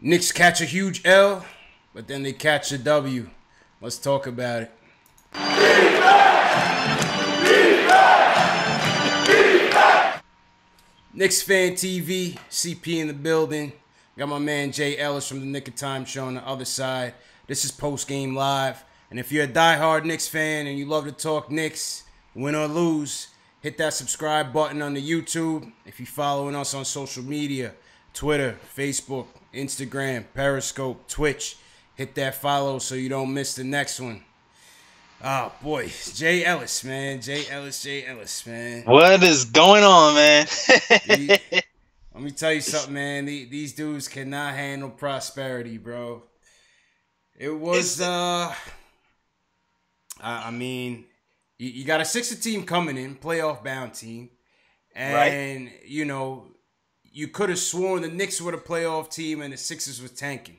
Knicks catch a huge L, but then they catch a W. Let's talk about it. Knicks Fan TV, CP in the building. Got my man Jay Ellis from the Nick of Time show on the other side. This is Post Game Live. And if you're a diehard Knicks fan and you love to talk Knicks, win or lose, hit that subscribe button on the YouTube. If you're following us on social media, Twitter, Facebook, Instagram, Periscope, Twitch, hit that follow so you don't miss the next one. Oh, boy. Jay Ellis, man. Jay Ellis, man. What is going on, man? Let me tell you something, man. These dudes cannot handle prosperity, bro. It was, I mean, you got a Sixer team coming in, playoff-bound team. And, right. You know, you could have sworn the Knicks were the playoff team and the Sixers were tanking.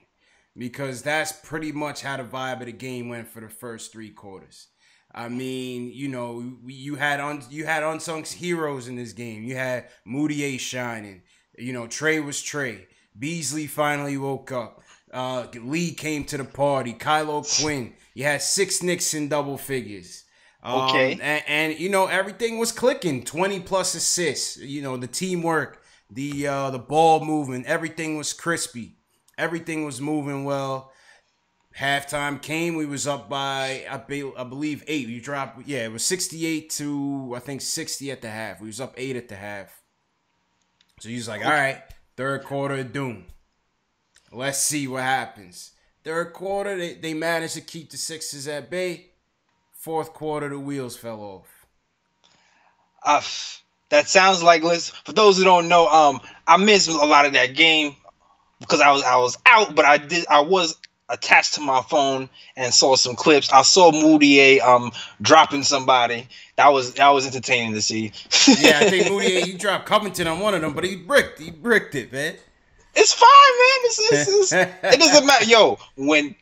Because that's pretty much how the vibe of the game went for the first three quarters. I mean, you know, you had unsung heroes in this game. You had Mudiay shining. You know, Trey was Trey. Beasley finally woke up. Lee came to the party. Kylo Quinn. You had 6 Knicks in double figures. Okay. And you know, everything was clicking. 20 plus assists. You know, the teamwork, the ball movement, everything was crispy. Everything was moving well. Halftime came. We was up by, I believe, 8. We dropped, it was 68 to, I think, 60 at the half. We was up 8 at the half. So he was like, all right, third quarter of doom. Let's see what happens. Third quarter, they managed to keep the Sixers at bay. Fourth quarter, the wheels fell off. That sounds like, for those who don't know, I missed a lot of that game. Because I was out, but I was attached to my phone and saw some clips. I saw Mudiay dropping somebody. That was entertaining to see. Yeah, I think Mudiay, he dropped Covington on one of them, but he bricked it, man. It's fine, man. It doesn't matter. Yo, when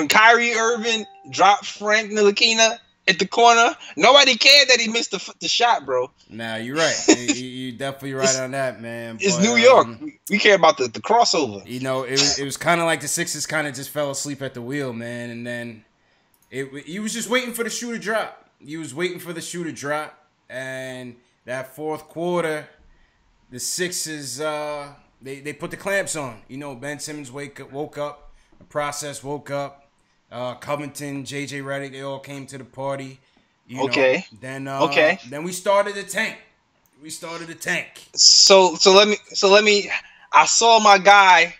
Kyrie Irving dropped Frank Ntilikina at the corner, nobody cared that he missed the shot, bro. Nah, you're right. You're definitely right on that, man. It's New York. We care about the crossover. You know, it was kind of like the Sixers kind of just fell asleep at the wheel, man. And then he was just waiting for the shoe to drop. He was waiting for the shoe to drop. And that fourth quarter, the Sixers, they put the clamps on. You know, Ben Simmons woke up. The process woke up. Covington, JJ Redick, they all came to the party. You know, then we started the tank. So let me. I saw my guy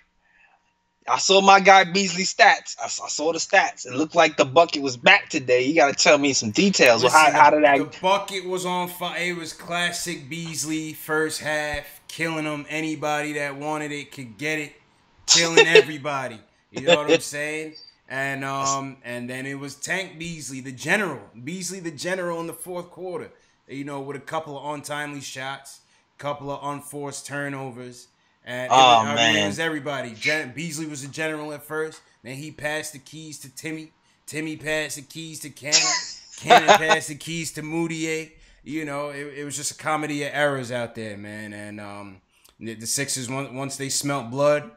Beasley stats. I saw the stats. It looked like the bucket was back today. You got to tell me some details. Listen, how did that? The bucket was on fire. It was classic Beasley first half, killing them. Anybody that wanted it could get it, killing everybody. You know what I'm saying? And then it was Tank Beasley, the general in the fourth quarter. You know, with a couple of untimely shots, couple of unforced turnovers, and it was everybody. Beasley was the general at first. Then he passed the keys to Timmy. Timmy passed the keys to Cannon. Cannon passed the keys to Mudiay. You know, it was just a comedy of errors out there, man. And the Sixers, once they smelt blood,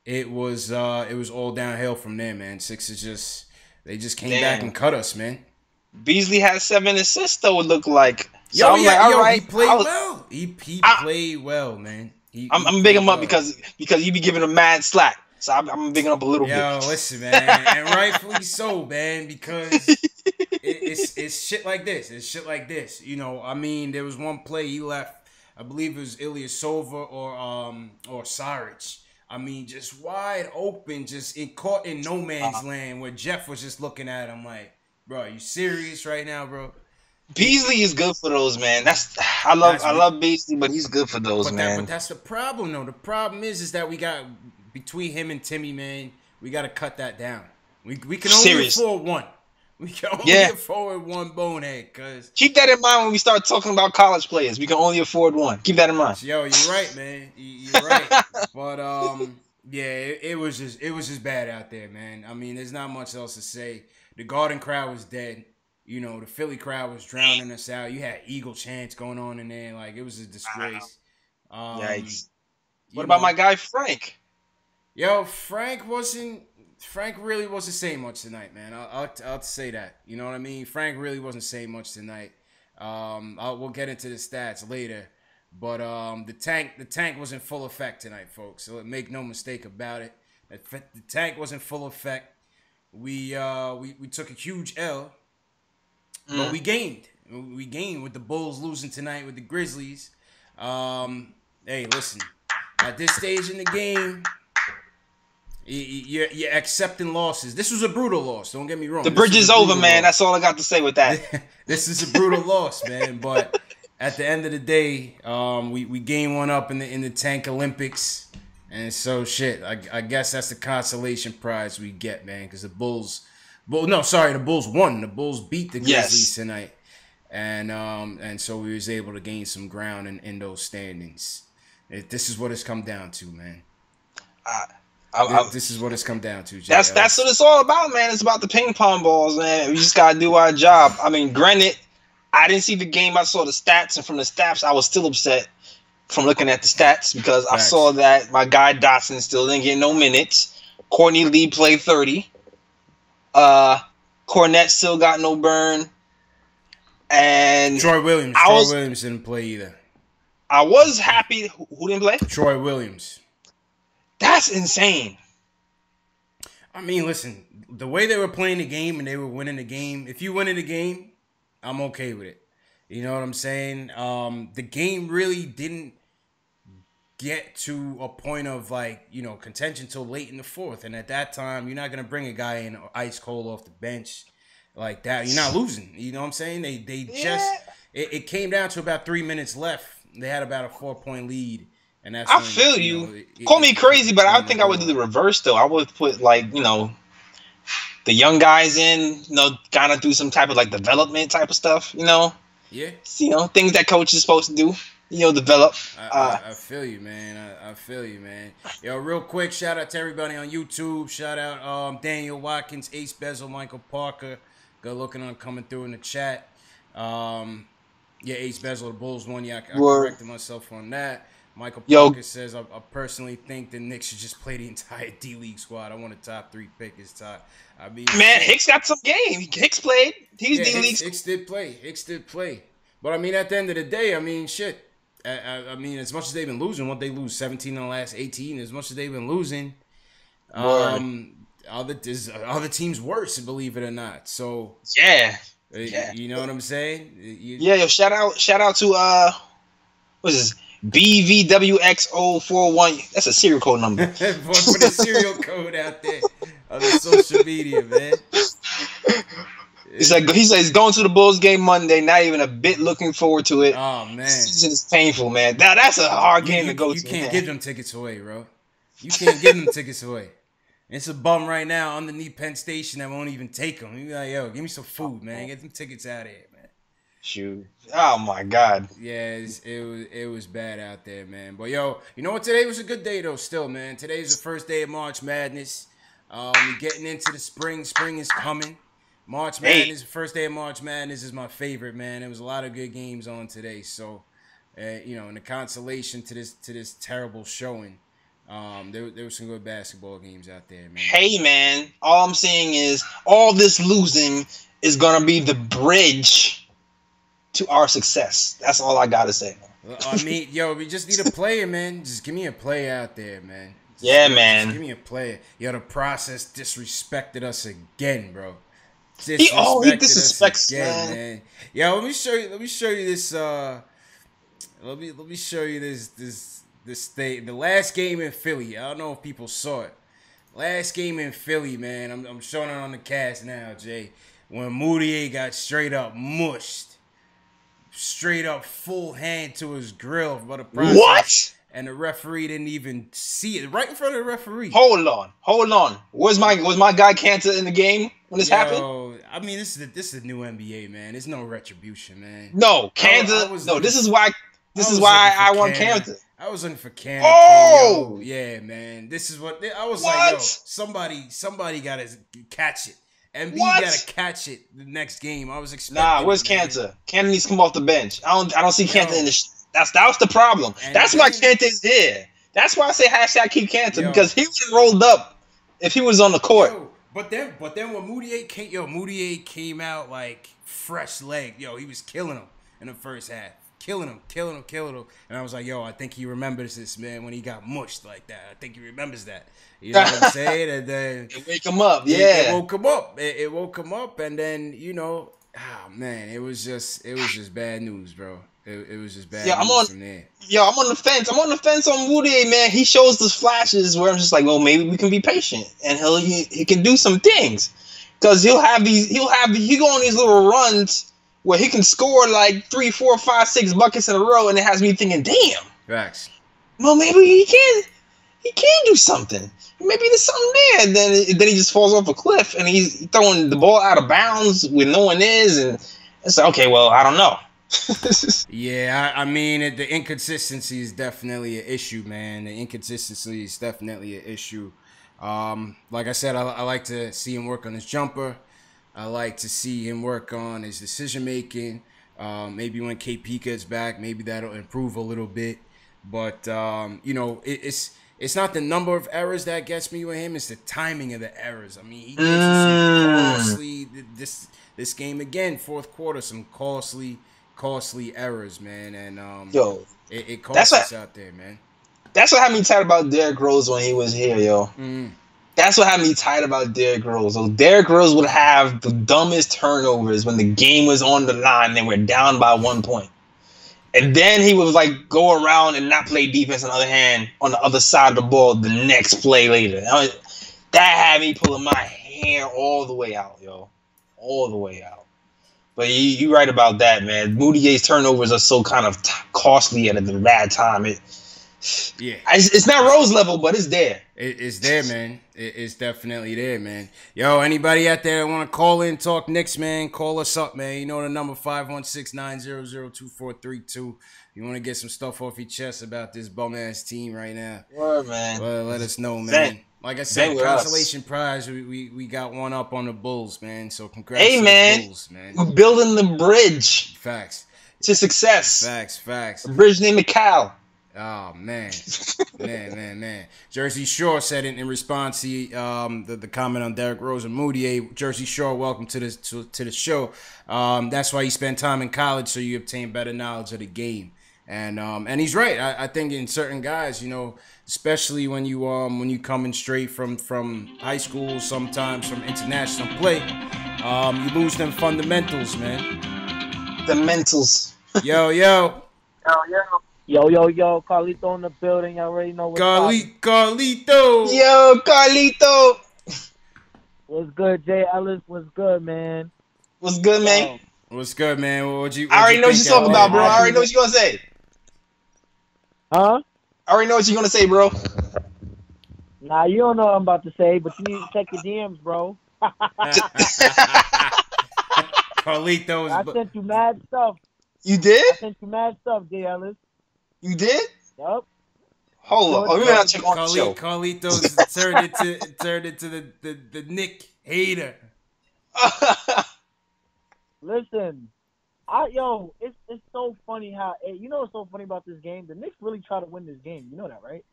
it was all downhill from there, man. Sixers just came back and cut us, man. Beasley had 7 assists, though, it looked like. So he played well. He played well, man. I'm bigging him up because you be giving him mad slack. So I'm bigging up a little bit. Yo, listen, man, and rightfully so, man, because it's shit like this. It's shit like this. You know, I mean, there was one play he left. I believe it was Ilyasova or Saric. I mean, just wide open, caught in no man's land where Jeff was just looking at him like, bro, are you serious right now, bro? Beasley is good for those, man. I love Beasley, but he's good for those, man. But that's the problem, though. The problem is that we got, between him and Timmy, man, we got to cut that down. We can only afford one. We can only afford one bonehead. Keep that in mind when we start talking about college players. We can only afford one. Keep that in mind. Yo, you're right, man. You're right. But it was just bad out there, man. I mean, there's not much else to say. The Garden crowd was dead. You know, the Philly crowd was drowning us out. You had Eagle chants going on in there. Like, it was a disgrace. Yikes. What about my guy Frank? Yo, Frank really wasn't saying much tonight, man. I'll say that. You know what I mean? Frank really wasn't saying much tonight. We'll get into the stats later, but the tank was in full effect tonight, folks. So make no mistake about it. The tank was in full effect. We took a huge L, but we gained. We gained with the Bulls losing tonight with the Grizzlies. Hey, listen. At this stage in the game, you're accepting losses. This was a brutal loss. Don't get me wrong. The bridge is over, man. That's all I got to say with that. This is a brutal loss, man. But at the end of the day, we gained one up in the Tank Olympics, and so shit. I guess that's the consolation prize we get, man. Because the Bulls won. The Bulls beat the Grizzlies tonight, and so we was able to gain some ground in those standings. This is what it's come down to, man. This is what it's come down to, Jay. That's what it's all about, man. It's about the ping pong balls, man. We just gotta do our job. I mean, granted, I didn't see the game. I saw the stats, and from the stats, I was still upset from looking at the stats because I saw that my guy Dotson still didn't get no minutes. Courtney Lee played 30. Cornette still got no burn. And Troy Williams didn't play either. I was happy. Who didn't play? Troy Williams. That's insane. I mean, listen, the way they were playing the game and they were winning the game, if you win in the game, I'm okay with it. You know what I'm saying? The game really didn't get to a point of, like, you know, contention till late in the fourth. And at that time, you're not going to bring a guy in ice cold off the bench like that. You're not losing. You know what I'm saying? It came down to about 3 minutes left. They had about a 4-point lead. And that's I feel you. Call me crazy, but I think I would do the reverse, though. I would put, like, you know, the young guys in, you know, kind of do some type of, like, development type of stuff, you know? Yeah. You know, things that coach is supposed to do, you know, develop. I feel you, man. I feel you, man. Yo, real quick, shout out to everybody on YouTube. Shout out Daniel Watkins, Ace Bezel, Michael Parker. Good looking on coming through in the chat. Yeah, Ace Bezel, the Bulls won. Yeah, I corrected myself on that. Michael Parker says, I personally think the Knicks should just play the entire D-League squad. I want a top 3 pick this time. I mean, man, Hicks got some game. Hicks played. He's D-League. Hicks did play. But, I mean, at the end of the day, I mean, shit. I mean, as much as they've been losing, what they lose, 17 in the last 18, as much as they've been losing, other teams worse, believe it or not. So, yeah. You know what I'm saying? Yo, shout out to what is this? BVWX041. That's a serial code number. Put a serial code out there on the social media, man. He said he's going to the Bulls game Monday. Not even a bit looking forward to it. Oh man, this is painful, man. That's a hard game to go to. You can't give them tickets away, bro. You can't give them tickets away. It's a bum right now underneath Penn Station that won't even take them. You be like, yo, give me some food, man. Get them tickets out of here, man. Shoot. Oh my God. Yeah, it was bad out there, man. But yo, you know what? Today was a good day though. Still, man. Today's the first day of March Madness. We're getting into the spring. Spring is coming. March Madness, the first day of March Madness is my favorite, man. There was a lot of good games on today, so you know, in the consolation to this terrible showing, there was some good basketball games out there, man. Hey, man, all I'm saying is all this losing is gonna be the bridge to our success. That's all I gotta say. I mean, yo, we just need a player, man. Just give me a player out there, man. Man. Just give me a player. Yo, the process disrespected us again, bro. He disrespects man. Yo, let me show you this. Let me show you this thing. The last game in Philly. I don't know if people saw it. Last game in Philly, man. I'm showing it on the cast now, Jay. When Mudiay got straight up mushed, straight up full hand to his grill by the process. What? And the referee didn't even see it right in front of the referee. Hold on. Was my guy Kanter in the game when this happened? I mean, this is the new NBA, man. There's no retribution, man. No, Kanter. No, this is why I want Kanter. I was looking for Kanter. Oh, yeah, man. This is what I was like. Yo, somebody got to catch it. Embiid got to catch it the next game. I was expecting. Nah, where's Kanter? Kanter needs to come off the bench. I don't see Kanter in the. That was the problem. That's why Kanter's here. That's why I say hashtag keep cancer, because he would have rolled up if he was on the court. Yo, but then when Mudiay came out like fresh leg. Yo, he was killing him in the first half. Killing him. And I was like, yo, I think he remembers this, man, when he got mushed like that. I think he remembers that. You know what I'm saying? And then it wake him up, yeah. It woke him up. It woke him up, and then, you know, man, it was just bad news, bro. It was just bad news from there. Yo, I'm on the fence. I'm on the fence on Mudiay, man. He shows those flashes where I'm just like, well, maybe we can be patient, and he can do some things, because he'll go on these little runs where he can score like 3, 4, 5, 6 buckets in a row, and it has me thinking, damn. Facts. Well, maybe he can do something. Maybe there's something there. And then he just falls off a cliff, and he's throwing the ball out of bounds where no one is, and it's like, okay, well, I don't know. Yeah, I mean, the inconsistency is definitely an issue, man. The inconsistency is definitely an issue. Like I said, I like to see him work on his jumper. I like to see him work on his decision making. Maybe when KP gets back, maybe that'll improve a little bit. But you know, it's not the number of errors that gets me with him. It's the timing of the errors. I mean, he gets some costly this game again, fourth quarter, some costly errors, man. And it costs us out there, man. That's what had me tight about Derrick Rose when he was here, yo. That's what had me tight about Derrick Rose. So Derrick Rose would have the dumbest turnovers when the game was on the line and we're down by 1 point. And then he would like go around and not play defense on the other hand on the other side of the ball the next play later. That had me pulling my hair all the way out, yo. All the way out. But you're right about that, man. Mudiay's turnovers are so kind of costly at a bad time. It's not Rose level, but it's there. It's there, man. It's definitely there, man. Yo, anybody out there that want to call in, talk Knicks, man, call us up, man. You know the number, 516-900-2432. You want to get some stuff off your chest about this bum-ass team right now. Word, man. Well, let us know, man. Like I said, consolation prize, we got one up on the Bulls, man. So congrats to the Bulls, man. We're building the bridge. Facts. To success. Facts. A bridge named Cal. Oh, man. man. Jersey Shore said it in response to the comment on Derrick Rose and Mudiay. Jersey Shore, welcome to the show. That's why you spend time in college, so you obtain better knowledge of the game. And he's right. I think in certain guys, you know, especially when you coming straight from high school, sometimes from international play, you lose them fundamentals, man. The mentals. Yo. Yo, Carlito in the building. Y'all already know what's up. Carlito. Yo, Carlito. What's good, Jay Ellis? What's good, man? What's good, man? What's good, man? I already know what you're talking about, bro. I already know what you're going to say. Huh? I already know what you're going to say, bro. Nah, you don't know what I'm about to say, but you need to check your DMs, bro. Carlitos. I sent you mad stuff. You did? I sent you mad stuff, Jay Ellis. You did? Yup. Hold on. We're going to check on the show. Carlitos turned into the Nick hater. Listen, it's so funny how you know what's so funny about this game. The Knicks really try to win this game. You know that, right?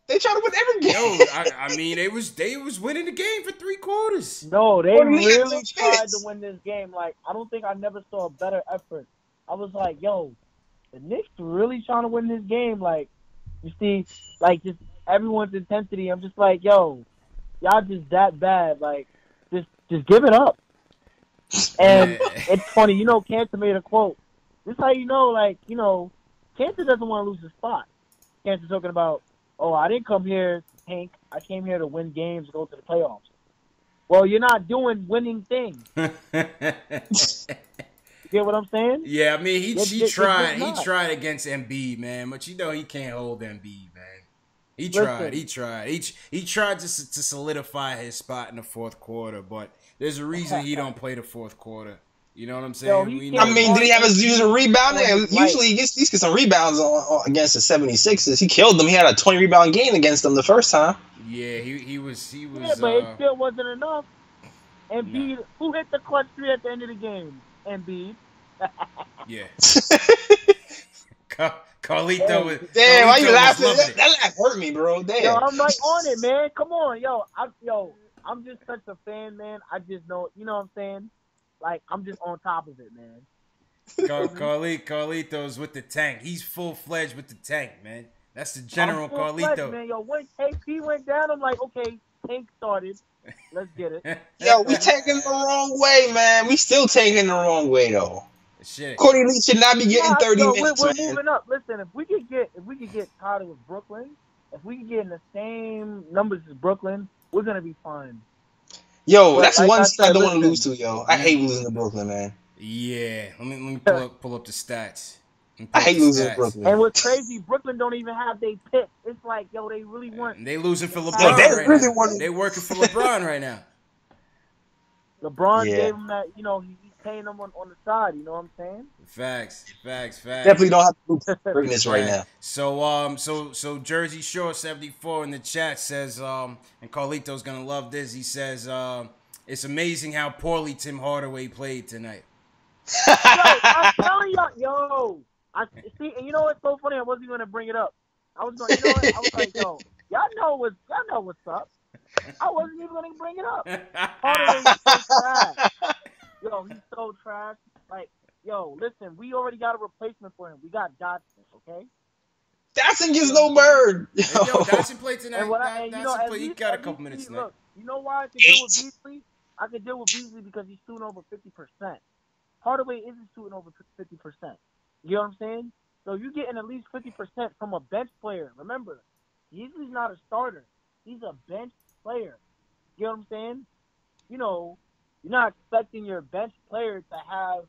They try to win every game. Yo, I mean, they was winning the game for 3 quarters. No, they really tried to win this game. Like, I don't think I never saw a better effort. I was like, yo, the Knicks really trying to win this game. Like, you see, like, just everyone's intensity. I'm just like, yo, y'all just that bad. Like, just give it up. And it's funny, you know, Cantor made a quote. This is how you know, like, you know, Cantor doesn't want to lose his spot. Cantor's talking about, oh, I didn't come here to tank. I came here to win games, go to the playoffs. Well, you're not doing winning things. You get what I'm saying? Yeah, I mean, he tried against Embiid, man, but you know he can't hold Embiid, man. He tried to solidify his spot in the fourth quarter, but there's a reason he don't play the fourth quarter. You know what I'm saying? Did he have use a rebound? Usually he gets some rebounds against the 76ers. He killed them. He had a 20 rebound game against them the first time. Yeah, he was. Yeah, but it still wasn't enough. Embiid, who hit the clutch 3 at the end of the game? Embiid. Yeah. Carlito, Damn, why you Carlito was laughing? loving That laugh hurt me, bro. Damn. Yo, I'm right on it, man. Come on, I'm just such a fan, man. I just know, you know what I'm saying? Like, I'm just on top of it, man. Carlito's with the tank. He's full-fledged with the tank, man. That's the general Carlito. Man. Yo, when KP went down, I'm like, okay, tank started. Let's get it. Yo, we taking the wrong way, man. We still taking the wrong way, though. Shit. Courtney Lee should not be getting 30 minutes. We're moving up. Listen, if we could get tied with Brooklyn, if we could get in the same numbers as Brooklyn, we're gonna be fine. Yo, but that's like one I team I don't want to listen, lose to, yo. I hate losing to Brooklyn, man. Yeah, let me pull up the stats. I hate losing to Brooklyn. And what's crazy, Brooklyn don't even have their pick. It's like, yo, they really want. They losing for LeBron they right really now. want. They working for LeBron right now. LeBron gave him that, you know, he's paying them on the side. You know what I'm saying? Facts. Definitely don't have to bring this right now. So Jersey Shore 74 in the chat says, and Carlito's gonna love this. He says, it's amazing how poorly Tim Hardaway played tonight. Yo, I'm telling y'all, see, and you know what's so funny? I wasn't gonna bring it up. I was going, you know what? I was like, yo, y'all know what's up. I wasn't even gonna bring it up. Hardaway's so trash. Yo, he's so trash. Like, yo, listen, we already got a replacement for him. We got Dotson, okay? Dotson gets no bird. Yo, Dotson played tonight. He got a couple minutes tonight. Look, you know why I could deal with Beasley? I could deal with Beasley because he's shooting over 50%. Hardaway isn't shooting over 50%. You know what I'm saying? So you're getting at least 50% from a bench player. Remember, Beasley's not a starter. He's a bench player. You know what I'm saying? You know, you're not expecting your bench player to have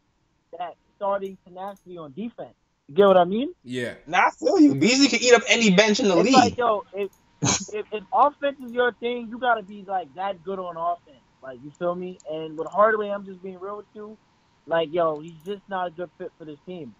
that starting tenacity on defense. You get what I mean? Yeah. Nah, I feel you. Beasley can eat up any bench in the league. Like, yo, if offense is your thing, you got to be, like, that good on offense. Like, you feel me? And with Hardaway, I'm just being real with you. Like, yo, he's just not a good fit for this team.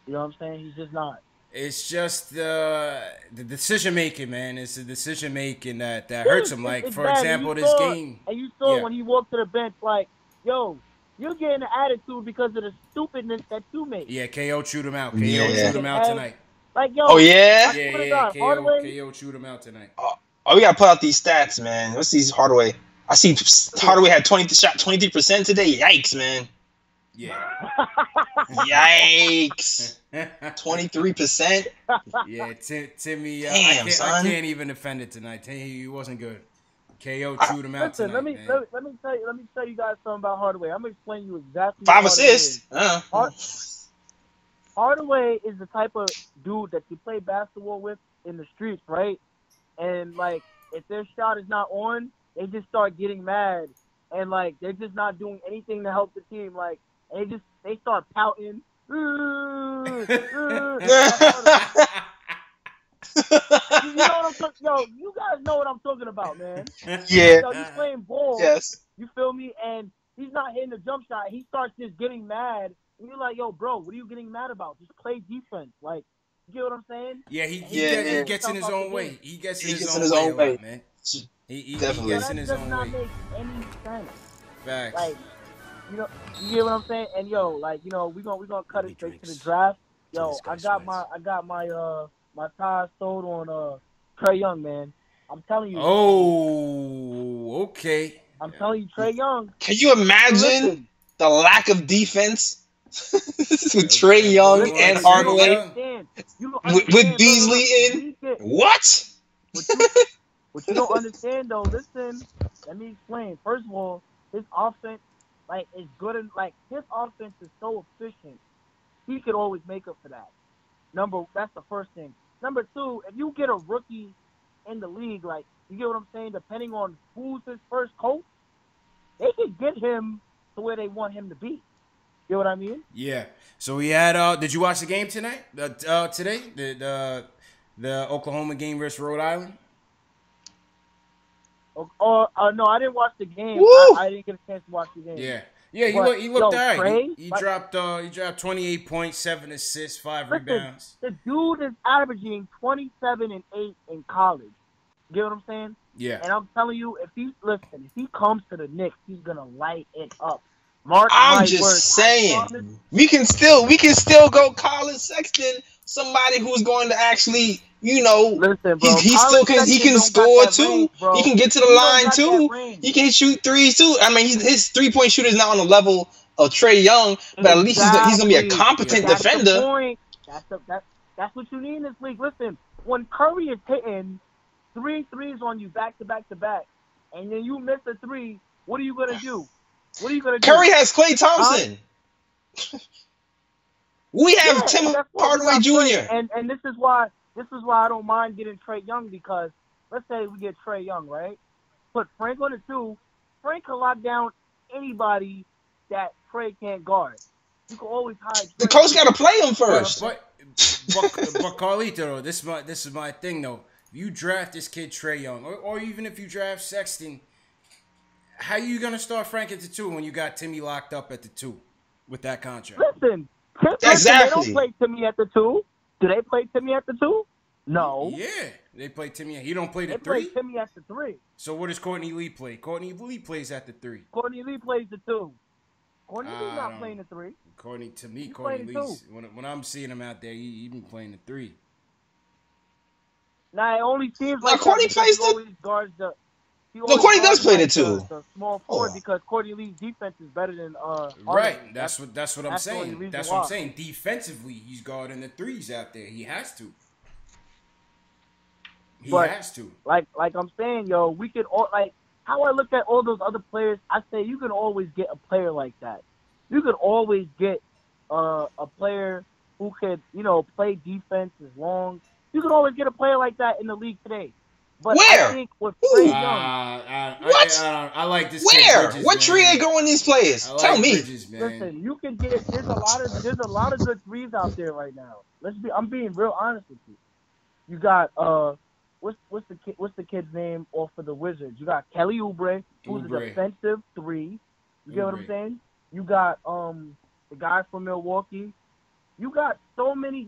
You know what I'm saying? He's just not. It's just the decision making, man. It's the decision making that hurts him. Like, for example, this game. And you saw when he walked to the bench, like, yo, you're getting an attitude because of the stupidness that you made. Yeah, KO chewed him out. KO chewed him out tonight. Like, yo. Oh, yeah? Yeah, KO chewed him out tonight. Oh, we got to put out these stats, man. What's these Hardaway? I see Hardaway had 23% today. Yikes, man. Yeah. Yikes. 23%. Yeah, Timmy. Damn, I can't even defend it tonight. He wasn't good. KO chewed him out tonight. Let me tell you guys something about Hardaway. I'm gonna explain you exactly. 5 assists. Hardaway is the type of dude that you play basketball with in the streets, right? And like, if their shot is not on, they just start getting mad, and like they're just not doing anything to help the team. Like, they start pouting. You know what I'm talking? Yo, you guys know what I'm talking about, man. Yeah. Yo, he's playing ball. Yes. You feel me? And he's not hitting the jump shot. He starts just getting mad. And you're like, yo, bro, what are you getting mad about? Just play defense. Like, you get what I'm saying? Yeah, he gets in his own way. He gets in his own way, man. He Definitely. gets in his own way. That does not make any sense. Facts. Like, you know, you get what I'm saying? And yo, like, you know, we gonna cut it straight to the draft. Yo, I got my ties sold on Trey Young, man. I'm telling you. Oh, okay. I'm telling you, Trey Young. Can you imagine the lack of defense with Trey Young and Hardaway? With Beasley in? What? What you don't understand, though, listen, let me explain. First of all, his offense, like, is good. And like, his offense is so efficient. He could always make up for that. That's the first thing. Number two, if you get a rookie in the league, like, you get what I'm saying, depending on who's his first coach, they can get him to where they want him to be. You know what I mean? Yeah. So we had, did you watch the game tonight? Today? The Oklahoma game versus Rhode Island? No, I didn't watch the game. I didn't get a chance to watch the game. Yeah. Yeah, he looked all right. Trey, he dropped 28 points, 7 assists, 5 rebounds. The dude is averaging 27 and 8 in college. You get what I'm saying? Yeah. And I'm telling you, if he comes to the Knicks, he's gonna light it up. I'm just saying, we can still go Colin Sexton somebody who's going to actually, you know, listen, bro, he still can score too. Range, he can get to the line too. He can shoot threes too. I mean, his 3-point shooter is not on the level of Trey Young, but at least he's gonna be a competent defender. The point. That's what you need in this league. Listen, when Curry is hitting 3 threes on you back to back to back, and then you miss a 3, what are you gonna do? Curry has Klay Thompson. We have Tim Hardaway Jr. And this is why I don't mind getting Trey Young, because let's say we get Trey Young, right? Put Frank on the 2. Frank can lock down anybody that Trey can't guard. You can always hide Trey. The coach got to play him first. But Carlito, though, this is my thing, though. If you draft this kid Trey Young, or even if you draft Sexton, how you gonna start Frank at the 2 when you got Timmy locked up at the 2 with that contract? Listen, exactly. They don't play Timmy at the 2. Do they play Timmy at the 2? No. Yeah, they play Timmy. He don't play the 3. They play Timmy at the 3. So what does Courtney Lee play? Courtney Lee plays at the 3. Courtney Lee plays the 2. Courtney Lee's not playing the 3. Courtney Lee's, when I'm seeing him out there, he been playing the 3. Now it only seems like Courtney plays the guards the. Courtney does play the 2. The small forward, because Courtney Lee's defense is better than right. That's what I'm saying. That's what I'm saying. Defensively, he's guarding the 3s out there. He has to. He has to. Like I'm saying, yo, we could all, like, how I look at all those other players, I say you can always get a player like that. You could always get a player who could, you know, play defense as long. You could always get a player like that in the league today. But where? I think with Trey Young, I like this. Where? Bridges, what tree they go in these players? Tell me. Bridges, listen, you can get. There's a lot of good threes out there right now. I'm being real honest with you. You got what's the kid's name off of the Wizards? You got Kelly Oubre, who's a defensive 3. You get what I'm saying? You got the guy from Milwaukee. You got so many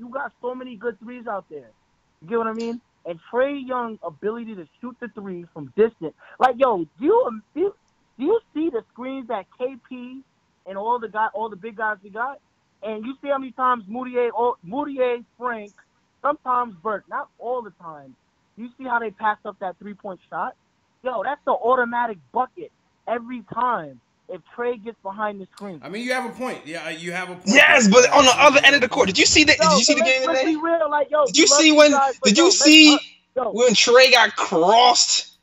good threes out there. You get what I mean? And Trey Young's ability to shoot the 3 from distance. Like, yo, do you see the screens that KP and all the big guys we got? And you see how many times Mudiay, Frank, sometimes Burke, not all the time. You see how they pass up that 3-point shot? Yo, that's the automatic bucket every time if Trey gets behind the screen. I mean, you have a point. Yeah, you have a point. Yes, but on the other end of the court, did you see that? Did you see the game today? Be real, like, yo, did you see when? Did you see when Trey got crossed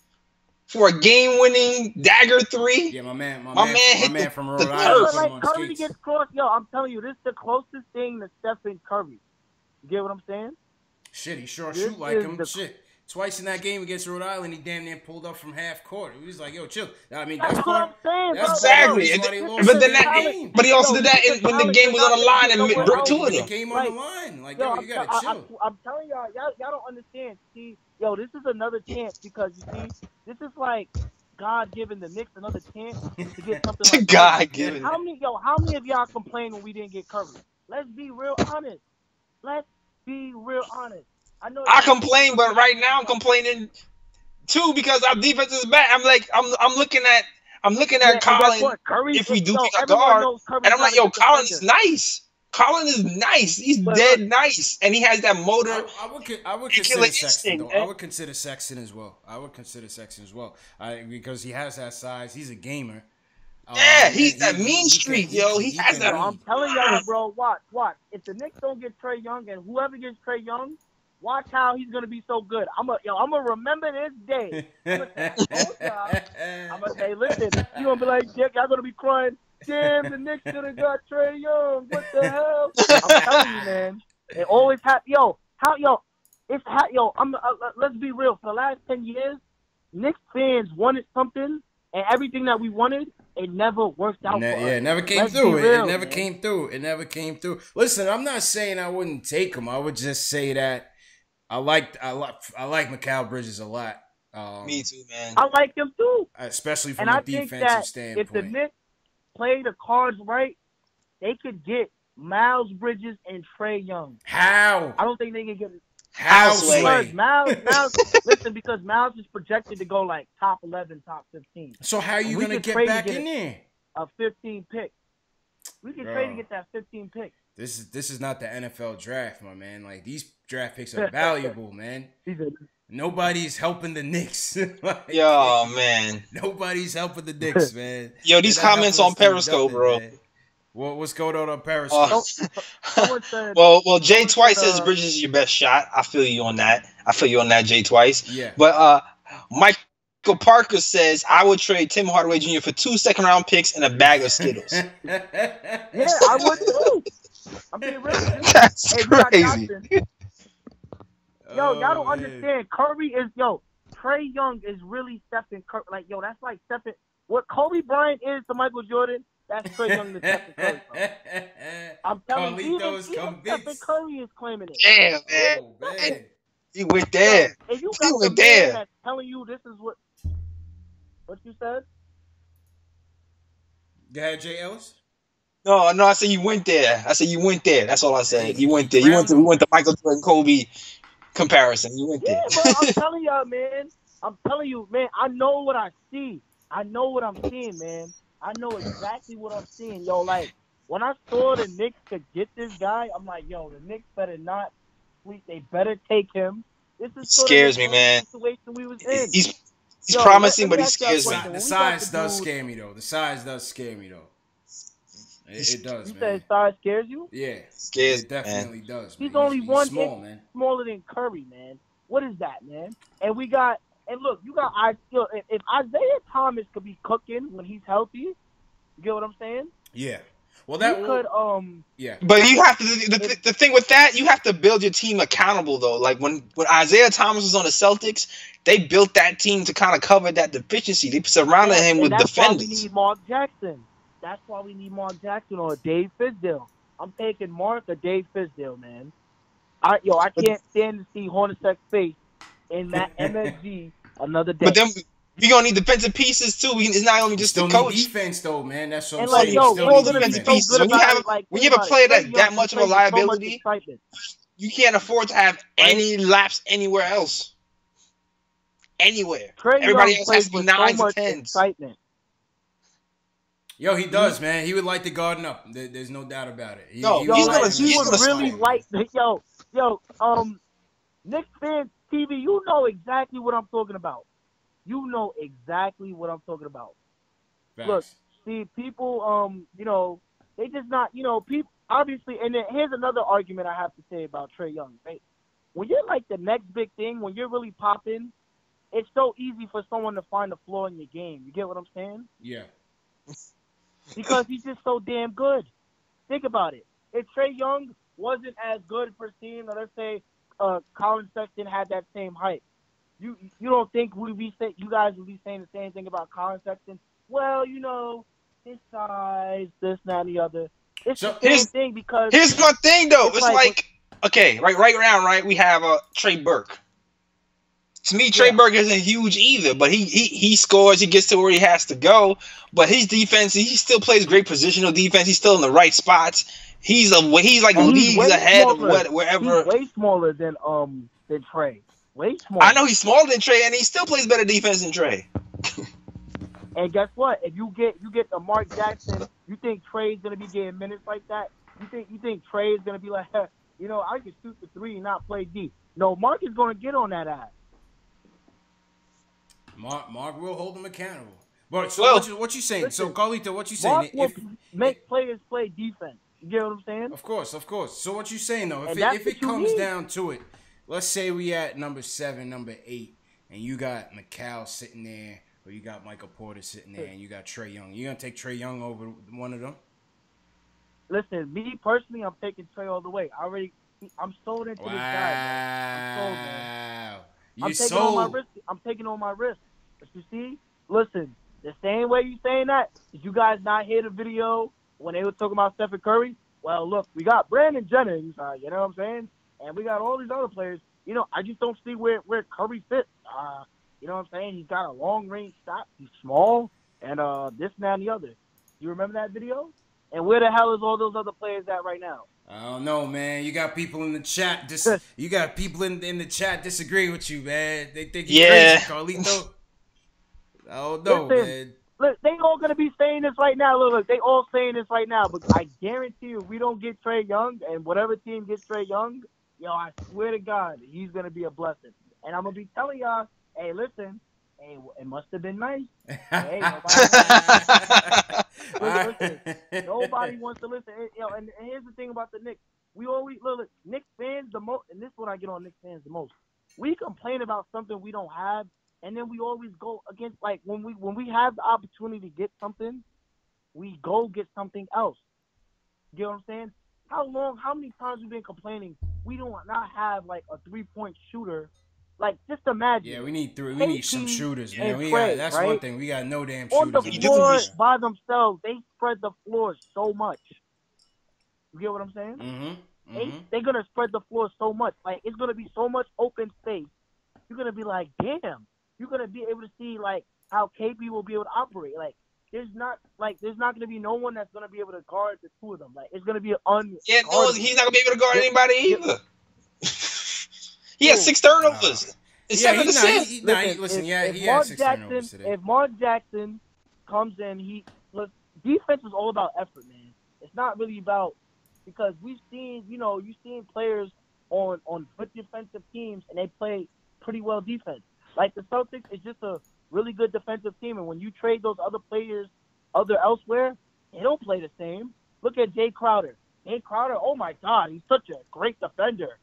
for a game-winning dagger 3? Yeah, my man hit from the Rhode Island. Like, Curry gets crossed. Yo, I'm telling you, this is the closest thing to Stephen Curry. You get what I'm saying? Shit, he sure shoot like him. Shit. Twice in that game against Rhode Island, he damn near pulled up from half court. He was like, "Yo, chill." I mean, that's what I'm saying. Exactly. But he also did that when the game was on the line and broke 2 of them. The game on the line, like, yo, you gotta chill. I'm telling y'all don't understand. See, yo, this is another chance, because you see, this is like God giving the Knicks another chance to get something. Like God giving. How many of y'all complain when we didn't get Curry? Let's be real honest. I complain, but right now I'm complaining too because our defense is bad. I'm looking at Colin. If we do pick a guard, and I'm like, yo, Colin is nice. Colin is nice. He's dead nice, and he has that motor. I would consider Sexton, though. I would consider Sexton as well. Because he has that size. He's a gamer. Yeah, he's that mean streak, yo. He has that. I'm telling y'all, bro. Watch. If the Knicks don't get Trey Young, and whoever gets Trey Young, watch how he's gonna be so good. I'm gonna remember this day. I'm gonna say, listen, you gonna be like, Dick, y'all gonna be crying. Damn, the Knicks should have got Trey Young. What the hell? I'm telling you, man. It always happens. Let's be real. For the last 10 years, Knicks fans wanted something, and everything that we wanted, it never worked out for us. Yeah, it never came through. It never came through. Listen, I'm not saying I wouldn't take him. I would just say that I like Mikal Bridges a lot. Me too, man. I like him too, especially from a defensive standpoint. If the Knicks play the cards right, they could get Miles Bridges and Trey Young. How? I don't think they can get it. How? Miles, listen, because Miles is projected to go like top 11, top 15. So how are you going to get back in there? A 15 pick. We can trade to get that 15 pick. This is not the NFL draft, my man. Like, these draft picks are valuable, man. Nobody's helping the Knicks. Like, yo, man. Nobody's helping the Knicks, man. Yo, these comments on Periscope, bro. What's going on Periscope? Well, Jay Twice says Bridges is your best shot. I feel you on that. Jay Twice. Yeah. But Michael Parker says I would trade Tim Hardaway Jr. for 2 second-round picks and a bag of Skittles. Yeah, I would too. I'm being real. That's crazy. Yo, y'all don't understand. Curry is Trey Young is really Stephen Curry. Like, that's like Stephen. What Kobe Bryant is to Michael Jordan, that's Trey Young to Stephen Curry. Bro. I'm telling you, even Stephen Curry is claiming it. Damn, man. Oh, man. He went there. If you got the man that's telling you this is what you said. Go ahead, Jay Ellis. No, I said you went there. That's all I said. You went there. We went to Michael Jordan, Kobe comparison. You went there. Yeah, but I'm telling y'all, man. I know what I see. I know what I'm seeing, man. I know exactly what I'm seeing. Yo, like, when I saw the Knicks could get this guy, I'm like, yo, the Knicks better not sleep. They better take him. This is scares me, man. Situation we was in. He's promising, but he scares me. The size does scare me, though. It does, you man. said size scares you? Yeah. Scares, it definitely does. He's only one small, inch man. smaller than Curry, man. What is that, man? And look, if Isaiah Thomas could be cooking when he's healthy, you get what I'm saying? Yeah. Well, yeah. But you have to. The thing with that, you have to build your team accountable, though. Like when Isaiah Thomas was on the Celtics, they built that team to kind of cover that deficiency. They surrounded him with defenders. That's why we need Mark Jackson. That's why we need Mark Jackson or Dave Fizdale. I'm taking Mark or Dave Fizdale, man. I can't stand to see Hornacek's face in that MSG another day. But then we're going to need defensive pieces, too. It's not only just the coach. Need defense, though, man. That's what I'm saying. All defensive pieces. When you have a player that much of a liability, you can't afford to have any laps anywhere else. Anywhere. Everybody else has to be 9s or 10s. Excitement. Yo, he does, man. He would light the Garden up. There's no doubt about it. He would really like. Knicks fans TV, you know exactly what I'm talking about. Facts. Look, see, people, they just not, people, obviously, and then here's another argument I have to say about Trey Young, right? When you're like the next big thing, when you're really popping, it's so easy for someone to find a flaw in your game. You get what I'm saying? Yeah. Because he's just so damn good. Think about it. If Trey Young wasn't as good for team, or let's say Colin Sexton had that same height, you don't think you guys would be saying the same thing about Colin Sexton? Well, his size, this, that, and the other. It's the same thing because here's my thing though. It's like okay, right now, right? We have Trey Burke. To me, Trey Burke isn't huge either, but he scores. He gets to where he has to go. But his defense, he still plays great positional defense. He's still in the right spots. He's like leagues ahead of wherever. He's way smaller than Trey. Way smaller. I know he's smaller than Trey, and he still plays better defense than Trey. And guess what? If you get a Mark Jackson, you think Trey's gonna be getting minutes like that? You think Trey is gonna be like, I can shoot the three and not play D? No, Mark is gonna get on that ass. Mark will hold him accountable. But so what you saying? Listen, so Carlito, what you saying? Mark will make players play defense. You get what I'm saying? Of course. So what you saying though? If it comes down to it, let's say we at number 7, number 8, and you got McCall sitting there, or you got Michael Porter sitting there, and you got Trey Young. You gonna take Trey Young over one of them? Listen, me personally, I'm taking Trey all the way. I'm sold into this guy. Man. I'm sold, man. I'm taking on my risk. But you see, listen, the same way you saying that, did you guys not hear the video when they were talking about Stephen Curry? Well, look, we got Brandon Jennings, you know what I'm saying? And we got all these other players. I just don't see where Curry fits. You know what I'm saying? He's got a long-range shot. He's small. And this, and that, and the other. You remember that video? And where the hell is all those other players at right now? I don't know, man. You got people in the chat. You got people in the chat disagree with you, man. They think you're crazy, Carlito. I don't know, man. look, they all gonna be saying this right now. Look, they all saying this right now. But I guarantee you, if we don't get Trey Young, and whatever team gets Trey Young, yo, I swear to God, he's gonna be a blessing. And I'm gonna be telling y'all, hey, listen, hey, it must have been nice. Hey, listen, nobody wants to listen. And here's the thing about the Knicks. We always look, Knicks fans the most, and this is what I get on Knicks fans the most. We complain about something we don't have. And then we always go against, like, when we have the opportunity to get something, we go get something else. You know what I'm saying? How many times we've been complaining we do not have, like, a 3-point shooter? Like, just imagine. Yeah, we need some shooters, man. That's right? one thing. We got no damn shooters. On the floor by themselves, they spread the floor so much. You get what I'm saying? Mm-hmm. They're going to spread the floor so much. Like, it's going to be so much open space. You're going to be like, damn. You're gonna be able to see like how KP will be able to operate. Like there's not gonna be no one that's gonna be able to guard the two of them. Like it's gonna be he's not gonna be able to guard anybody either. He has 6 turnovers. It's 7 assists. He had 6 turnovers today. If Mark Jackson comes in, defense is all about effort, man. It's not really about because you've seen players on good defensive teams and they play pretty well defense. Like the Celtics is just a really good defensive team, and when you trade those other players elsewhere, they don't play the same. Look at Jay Crowder. Jay Crowder, oh my God, he's such a great defender.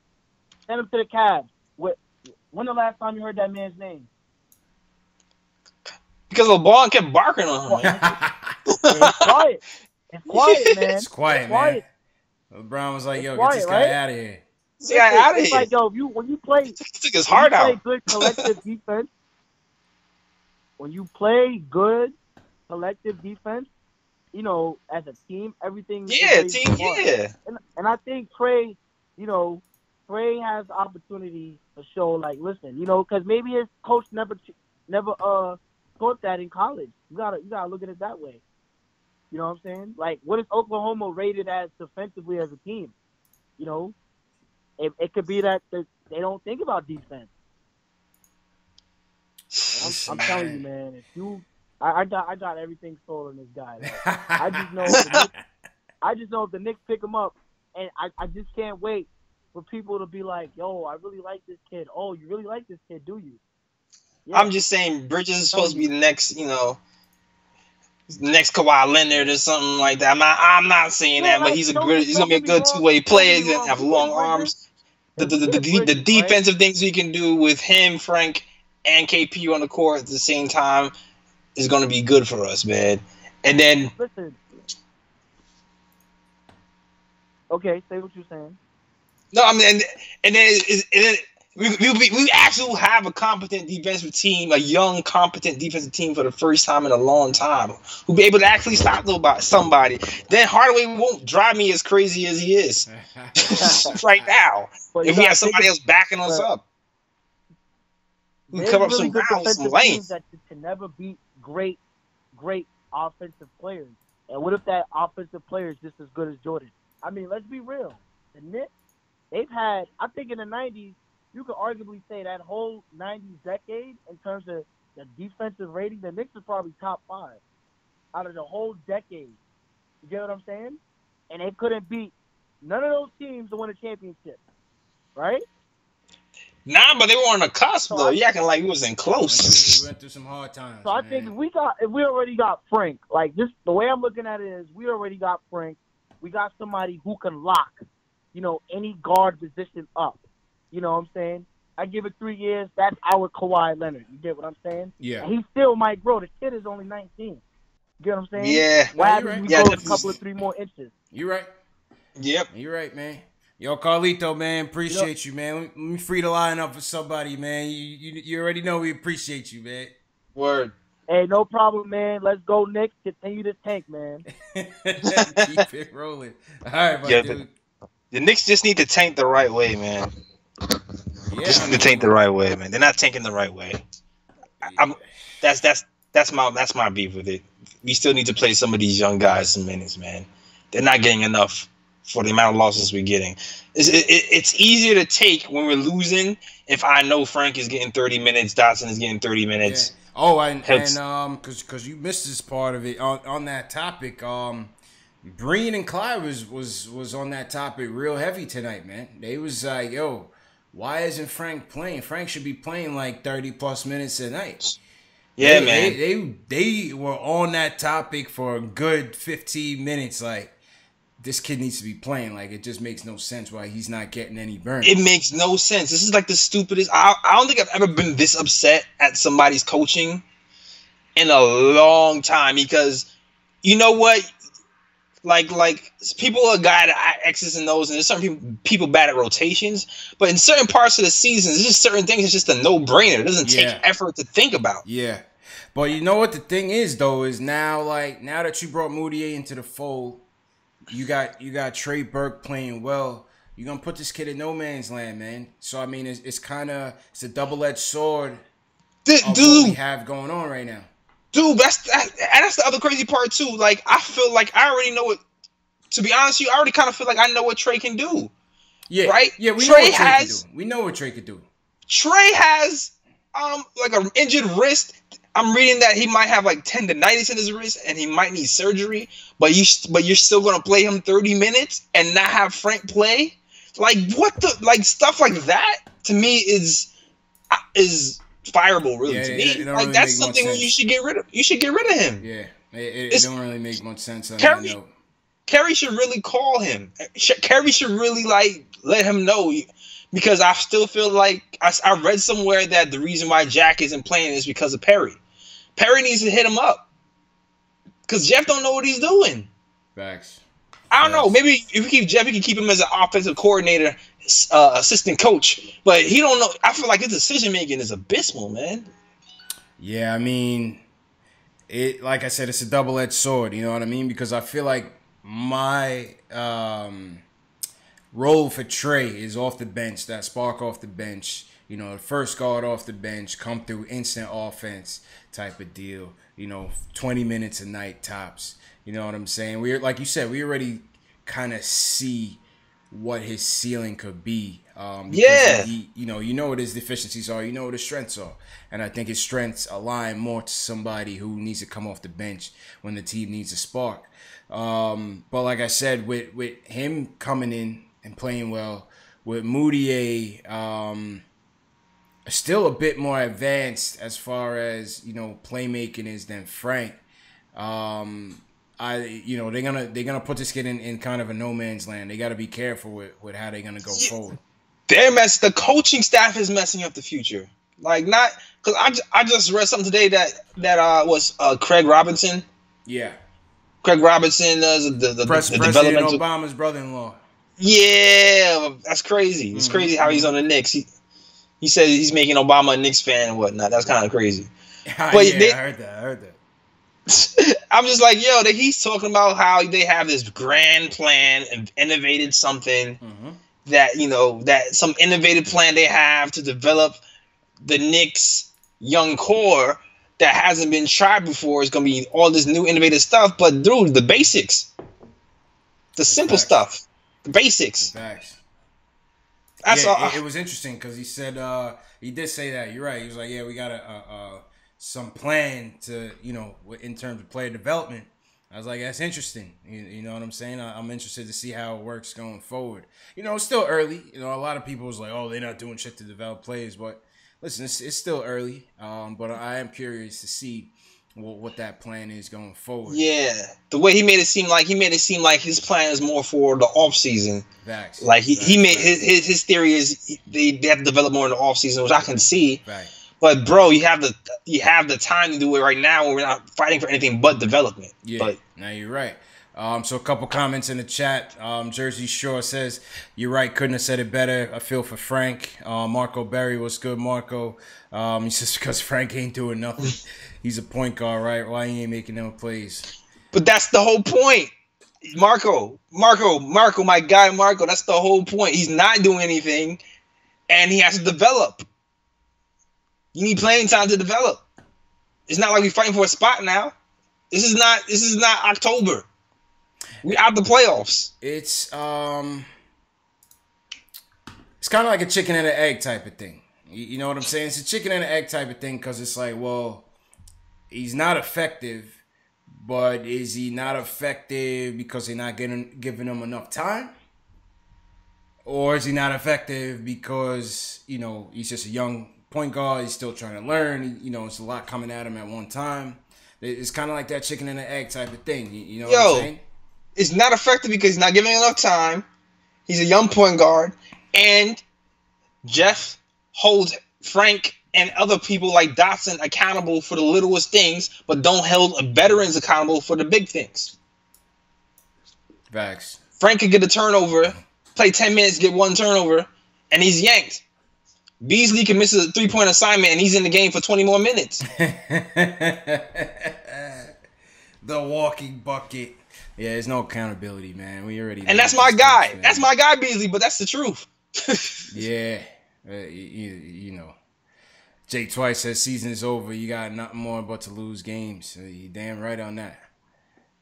Send him to the Cavs. When the last time you heard that man's name? Because LeBron kept barking on him. It's quiet. It's quiet, man. It's quiet, man. LeBron was like, "Yo, get this guy out of here." Out of here. Like, yo, when you play, took his heart out. Good collective defense. When you play good collective defense, as a team, everything. Yeah, team. Yeah. And I think Trey, Trey has the opportunity to show, like, listen, because maybe his coach never taught that in college. You gotta look at it that way. You know what I'm saying? Like, what is Oklahoma rated as defensively as a team? It could be that they don't think about defense. I'm telling you, man. I got everything sold on this guy. Like, I just know if the Knicks pick him up, and I just can't wait for people to be like, "Yo, I really like this kid." Oh, you really like this kid, do you? Yeah. I'm just saying, Bridges is supposed to be the next, next Kawhi Leonard or something like that. I'm not saying that, but he's gonna be a good 2-way player. He's gonna have long arms. The defensive things we can do with him, Frank, and KP on the court at the same time is going to be good for us, man. And then, listen. Okay, say what you're saying. No, I mean, and then we actually have a competent defensive team, a young, competent defensive team for the first time in a long time, who'll be able to actually stop somebody. Then Hardaway won't drive me as crazy as he is right now. If we have somebody else backing us up, we can cover up some ground with some lanes. That can never beat great offensive players. And what if that offensive player is just as good as Jordan? I mean, let's be real. The Knicks, they've had, I think in the 90s, you could arguably say that whole 90s decade in terms of the defensive rating, the Knicks are probably top 5 out of the whole decade. You get what I'm saying? And they couldn't beat none of those teams to win a championship, right? Nah, but they were on the cusp, though. You acting like we wasn't close. We went through some hard times. So I think if we already got Frank, like this, the way I'm looking at it is we already got Frank. We got somebody who can lock, any guard position up. You know what I'm saying? I give it 3 years. That's our Kawhi Leonard. You get what I'm saying? Yeah. And he still might grow. The kid is only 19. You get what I'm saying? Yeah. Why right. We grow a couple of 3 more inches? You right. Yep. You right, man. Yo, Carlito, man, appreciate you, man. Let me free the line up for somebody, man. You already know we appreciate you, man. Word. Hey, no problem, man. Let's go, Knicks. Continue to tank, man. Keep it rolling. All right, my dude. The Knicks just need to tank the right way, man. Yeah, just need to tank the right way, man. They're not tanking the right way. That's my beef with it. We still need to play some of these young guys some minutes, man. They're not getting enough for the amount of losses we're getting. It's easier to take when we're losing if I know Frank is getting 30 minutes, Dotson is getting 30 minutes. Yeah. Oh, and because you missed this part of it on that topic. Breen and Clyde was on that topic real heavy tonight, man. They was like, yo, why isn't Frank playing? Frank should be playing like 30 plus minutes a night. Yeah, man. They were on that topic for a good 15 minutes. Like, this kid needs to be playing. Like, it just makes no sense why he's not getting any burn. It makes no sense. This is like the stupidest. I don't think I've ever been this upset at somebody's coaching in a long time, because you know what? Like people are bad at X's and O's, and there's certain people bad at rotations. But in certain parts of the season, there's just certain things. It's just a no-brainer. It doesn't take effort to think about. Yeah, but you know what the thing is though is now that you brought Mudiay into the fold, you got Trey Burke playing well. You're gonna put this kid in no man's land, man. So I mean, it's a double-edged sword of what we have going on right now. Dude, that's the other crazy part too. Like, I feel like I already know what. To be honest with you, I already kind of feel like I know what Trey can do. Yeah, right. Yeah, we know what Trey can do. We know what Trey can do. Trey has like an injured wrist. I'm reading that he might have like tendonitis in his wrist and he might need surgery. But you're still gonna play him 30 minutes and not have Frank play? Like, what the stuff like that to me is fireable, really. To me, like, really that's something you should get rid of. You should get rid of him. Yeah, it don't really make much sense. On that note. Kerry should really call him. Kerry should really let him know, because I still feel like I read somewhere that the reason why Jack isn't playing is because of Perry. Perry needs to hit him up because Jeff don't know what he's doing. Facts. I don't know. Maybe if we keep Jeff, we can keep him as an offensive coordinator, assistant coach. But he don't know. I feel like his decision making is abysmal, man. Yeah, I mean, like I said, it's a double-edged sword. You know what I mean? Because I feel like my role for Trey is off the bench, that spark off the bench, the first guard off the bench, come through instant offense type of deal, 20 minutes a night tops. You know what I'm saying? We're, like you said, we already kind of see what his ceiling could be. Yeah. You know what his deficiencies are. You know what his strengths are. And I think his strengths align more to somebody who needs to come off the bench when the team needs a spark. But like I said, with him coming in and playing well, with Mudiay still a bit more advanced as far as playmaking is than Frank. They're gonna put this kid in kind of a no man's land. They got to be careful with how they're gonna go forward. The coaching staff is messing up the future. Like, not because I just read something today that was Craig Robinson. Yeah. Craig Robinson, the President Obama's brother-in-law. Yeah, that's crazy. It's crazy how he's on the Knicks. He said he's making Obama a Knicks fan and whatnot. That's kind of crazy. But I heard that. I'm just like, yo, he's talking about how they have this grand plan and innovated something that some innovative plan they have to develop the Knicks young core that hasn't been tried before. Is going to be all this new innovative stuff, but dude, the basics, the simple stuff, the basics. Facts. That's all. It was interesting because he said he did say that. You're right. He was like, yeah, we got some plan to in terms of player development. I was like, that's interesting. You know what I'm saying? I'm interested to see how it works going forward. It's still early. A lot of people was like, oh, they're not doing shit to develop players, but. Listen, it's still early, but I am curious to see what that plan is going forward. Yeah, the way he made it seem like his plan is more for the off season. Facts. Like he made his theory is they have to develop more in the off season, which I can see. Right. But bro, you have the time to do it right now when we're not fighting for anything but development. Yeah. But now you're right. So a couple comments in the chat. Jersey Shore says, you're right, couldn't have said it better. I feel for Frank. Marco Berry, what's good, Marco? He says, because Frank ain't doing nothing. He's a point guard, right? Why he ain't making no plays? But that's the whole point. Marco, my guy Marco, that's the whole point. He's not doing anything, and he has to develop. You need playing time to develop. It's not like we're fighting for a spot now. This is not October. We out the playoffs. It's kind of like a chicken and an egg type of thing. You know what I'm saying? It's a chicken and an egg type of thing because it's like, well, he's not effective, but is he not effective because they're not giving him enough time? Or is he not effective because, you know, he's just a young point guard, he's still trying to learn, you know, it's a lot coming at him at one time. It's kind of like that chicken and an egg type of thing, you know what I'm saying? It's not effective because he's not giving enough time. He's a young point guard, and Jeff holds Frank and other people like Dotson accountable for the littlest things, but don't hold veterans accountable for the big things. Facts. Frank could get a turnover, play 10 minutes, get one turnover, and he's yanked. Beasley can miss a 3-point assignment, and he's in the game for 20 more minutes. The walking bucket. Yeah, there's no accountability, man. We already. And that's my guy. That's my guy, Beasley, but that's the truth. Yeah. You know. Jay Twice says season is over. You got nothing more but to lose games. You damn right on that.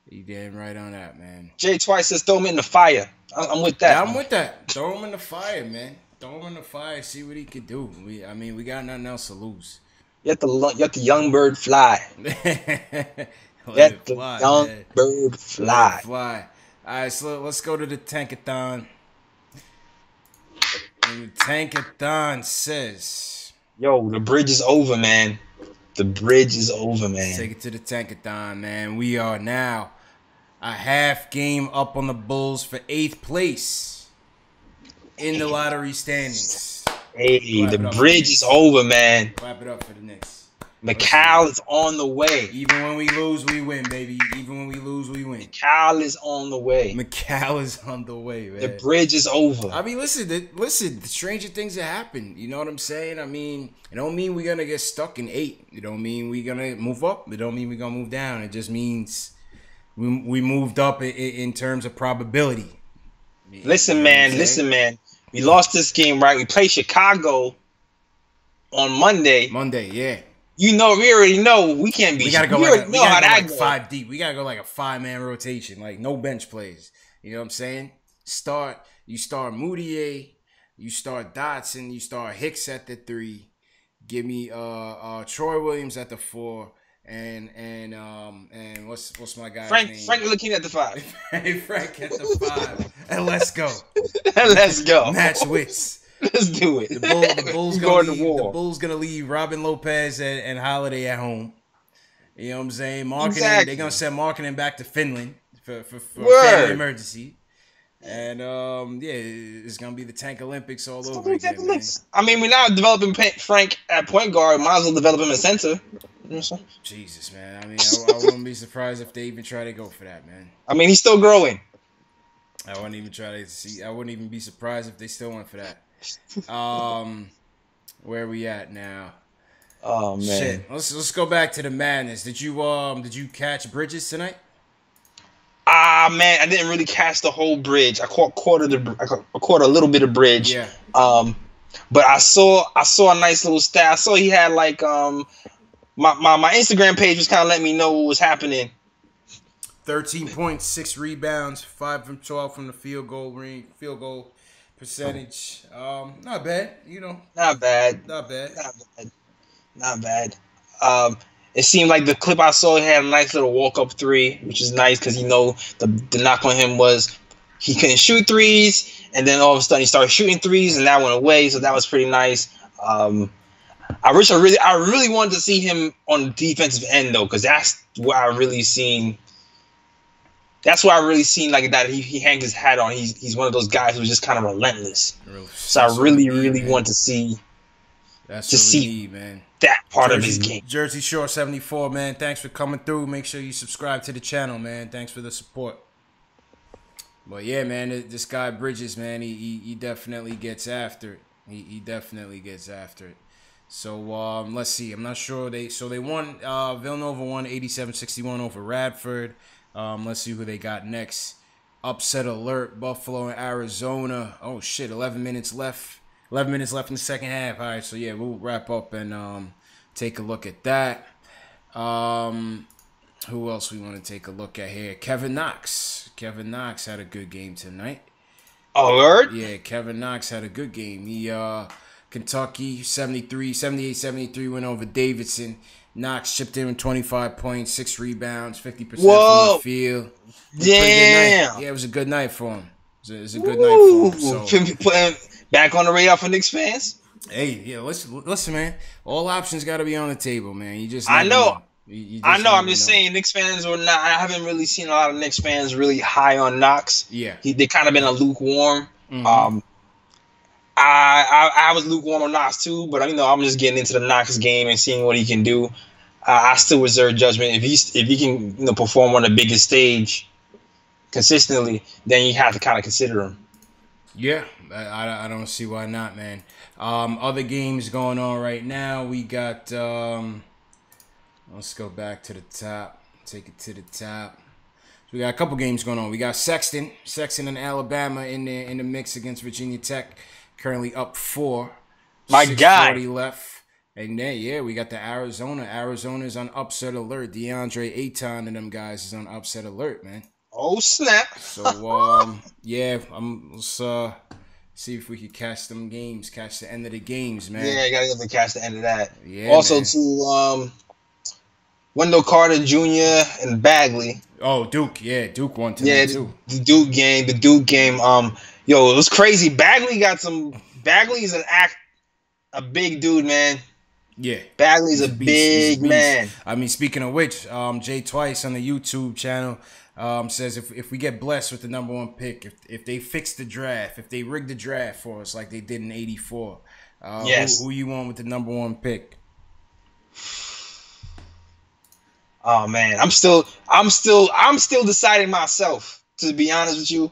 You damn right on that, man. Jay Twice says throw him in the fire. I'm with that. Yeah, I'm with that. Throw him in the fire, man. Throw him in the fire. See what he could do. We got nothing else to lose. Let the young bird fly. Let the young bird fly. Fly. All right, so let's go to the Tankathon. And the Tankathon says, yo, the bridge is over, man. The bridge is over, man. Take it to the Tankathon, man. We are now a half game up on the Bulls for 8th place in the lottery standings. Hey, the bridge is over, man. Clap it up for the Knicks. McCall is on the way. Even when we lose, we win, baby. Even when we lose, we win. McCall is on the way. McCall is on the way, man. The bridge is over. I mean, listen, the stranger things that happen. You know what I'm saying? I mean, it don't mean we're going to get stuck in 8. It don't mean we're going to move up. It don't mean we're going to move down. It just means we moved up in terms of probability. Listen, man. We lost this game, right? We play Chicago on Monday. Yeah. You know, we already know we can't be. We gotta go. We already know how that goes. 5 deep. We gotta go like a 5-man rotation, like no bench plays. You know what I'm saying? You start Mudiay, you start Dotson, you start Hicks at the 3. Give me Troy Williams at the 4, and what's my guy's name? Frank looking at the 5. Hey, Frank at the 5, and let's go. Let's go. Match wits. Let's do it. The Bulls gonna leave Robin Lopez and Holiday at home. You know what I'm saying? Marketing. Exactly. They're gonna send marketing back to Finland for family emergency. And it's gonna be the Tank Olympics all over again. Man. I mean, we're now developing Frank at point guard. Might as well develop him at center. Jesus, man. I mean, I wouldn't be surprised if they even try to go for that, man. I mean, he's still growing. I wouldn't even be surprised if they still went for that. Where are we at now? Oh man. Shit. Let's go back to the madness. Did you catch Bridges tonight? Man, I didn't really catch the whole bridge. I caught a little bit of bridge. Yeah. But I saw a nice little stat. I saw he had like my Instagram page was kind of letting me know what was happening. 13 points, 6 rebounds, 5 from 12 from the field goal percentage. Not bad, you know. Not bad. It seemed like the clip I saw had a nice little walk-up 3, which is nice because the knock on him was he couldn't shoot threes, and then all of a sudden he started shooting threes, and that went away. So that was pretty nice. I really wanted to see him on the defensive end though, because that's where I really seen. That's why I really seen like that. He hangs his hat on. He's one of those guys who's just kind of relentless. So I really want to see man. That part of his game. Jersey Shore 74, man. Thanks for coming through. Make sure you subscribe to the channel, man. Thanks for the support. But yeah, man, this guy Bridges, man, he definitely gets after it. He definitely gets after it. So let's see. I'm not sure they won. Villanova won 87-61 over Radford. Let's see who they got next. Upset alert, Buffalo and Arizona. Oh, shit, 11 minutes left. 11 minutes left in the second half. All right, so, yeah, we'll wrap up and take a look at that. Who else we want to take a look at here? Kevin Knox. Kevin Knox had a good game tonight. Oh, word? Yeah, Kevin Knox had a good game. He Kentucky 78-73 win over Davidson. Knox chipped in with 25 points, 6 rebounds, 50% from the field. Damn. Yeah, it was a good night for him. It was a good night for him. So putting back on the radar for Knicks fans. Hey, yeah, listen, man. All options got to be on the table, man. You just I know. I'm just know. saying, Knicks fans or not, I haven't really seen a lot of Knicks fans really high on Knox. Yeah, they kind of been a lukewarm. Mm-hmm. I was lukewarm on Knox too, but I'm just getting into the Knox game and seeing what he can do. I still reserve judgment if he can perform on the biggest stage consistently, then you have to kind of consider him. Yeah, I don't see why not, man. Other games going on right now. We got let's go back to the top. Take it to the top. So we got a couple games going on. We got Sexton and Alabama in the mix against Virginia Tech. Currently up 4. My guy. 6:40 left. And then, yeah, we got the Arizona. Arizona's on upset alert. DeAndre Ayton and them guys is on upset alert, man. Oh, snap. So, yeah, let's see if we could catch them games, catch the end of the games, man. Yeah, you got to catch the end of that. Yeah, also, man. to Wendell Carter Jr. and Bagley. Oh, Duke. Yeah, Duke won tonight, too. The Duke game. Yo, it was crazy. Bagley is a big dude, man. Yeah. Bagley's a big man. I mean, speaking of which, Jay Twice on the YouTube channel says if we get blessed with the number 1 pick, if they fix the draft, if they rig the draft for us like they did in '84, yes. Who you want with the number 1 pick? Oh man, I'm still deciding myself. To be honest with you,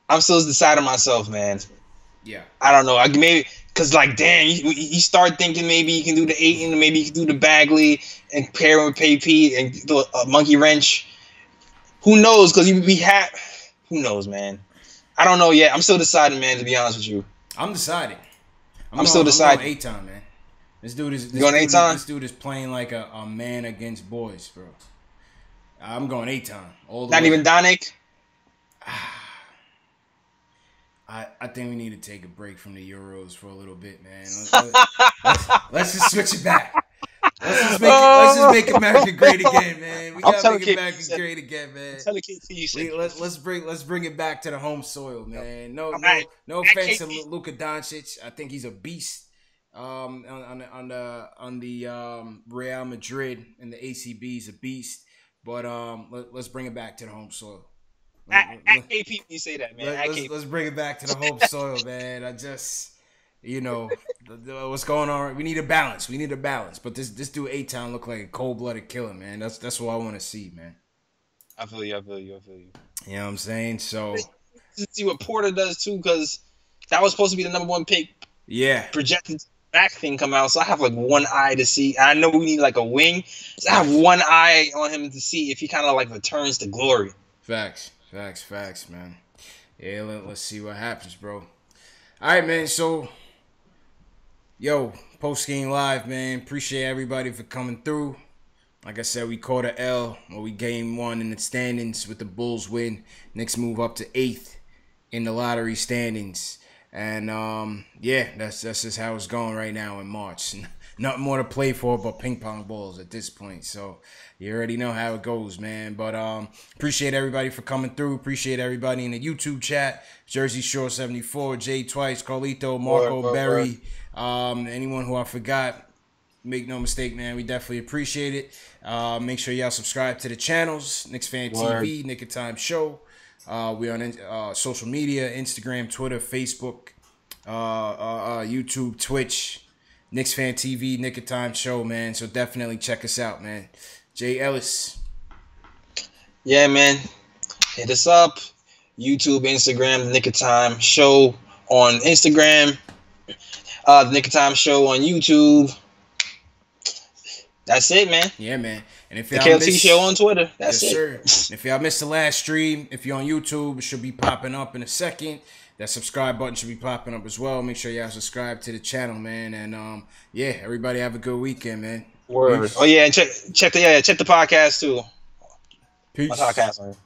I'm still deciding myself, man. Yeah. I don't know. Maybe because damn, you start thinking maybe you can do the Ayton, maybe you can do the Bagley and pair him with KP and do a monkey wrench. Who knows? Because who knows, man. I don't know yet. I'm still deciding, man. To be honest with you, I'm deciding. I'm still deciding. I'm going Ayton, man. This dude is playing like a man against boys, bro. I'm going Ayton. Not even Donick. I think we need to take a break from the Euros for a little bit, man. Let's just switch it back. Let's just make America great again, man. We gotta make America great again, man. Let's bring it back to the home soil, man. No offense to Luka Doncic. I think he's a beast. On the Real Madrid and the ACB, he's a beast. But let's bring it back to the home soil. At KP, you say that, man. Let's bring it back to the home soil, man. I just, what's going on? We need a balance. But this dude Ayton look like a cold-blooded killer, man. That's what I want to see, man. I feel you. You know what I'm saying? So let's see what Porter does too, because that was supposed to be the number 1 pick. Yeah. Projected back thing come out, so I have one eye to see. I know we need a wing, so I have one eye on him to see if he kind of returns to glory. Facts, man. Yeah, let's see what happens, bro. All right, man. So, Post Game Live, man. Appreciate everybody for coming through. Like I said, we caught a L, or we game 1 in the standings with the Bulls win. Knicks move up to 8th in the lottery standings. And, that's just how it's going right now in March. Nothing more to play for but ping pong balls at this point. So, you already know how it goes, man. But appreciate everybody for coming through. Appreciate everybody in the YouTube chat. Jersey Shore 74, Jay Twice, Carlito, Marco, Berry. Anyone who I forgot, make no mistake, man. We definitely appreciate it. Make sure y'all subscribe to the channels. Knicks Fan TV, Nick of Time Show. We're on social media, Instagram, Twitter, Facebook, YouTube, Twitch, Knicks Fan TV, Nick of Time Show, man. So definitely check us out, man. Jay Ellis. Yeah, man. Hit us up. YouTube, Instagram, the Nick of Time Show on Instagram. The Nick of Time Show on YouTube. That's it, man. Yeah, man. And if the KLT Show on Twitter. That's it. Sir. If y'all missed the last stream, if you're on YouTube, it should be popping up in a second. That subscribe button should be popping up as well. Make sure y'all subscribe to the channel, man. And everybody have a good weekend, man. Word. Peace. Oh yeah, and check the podcast too. Peace. My podcast.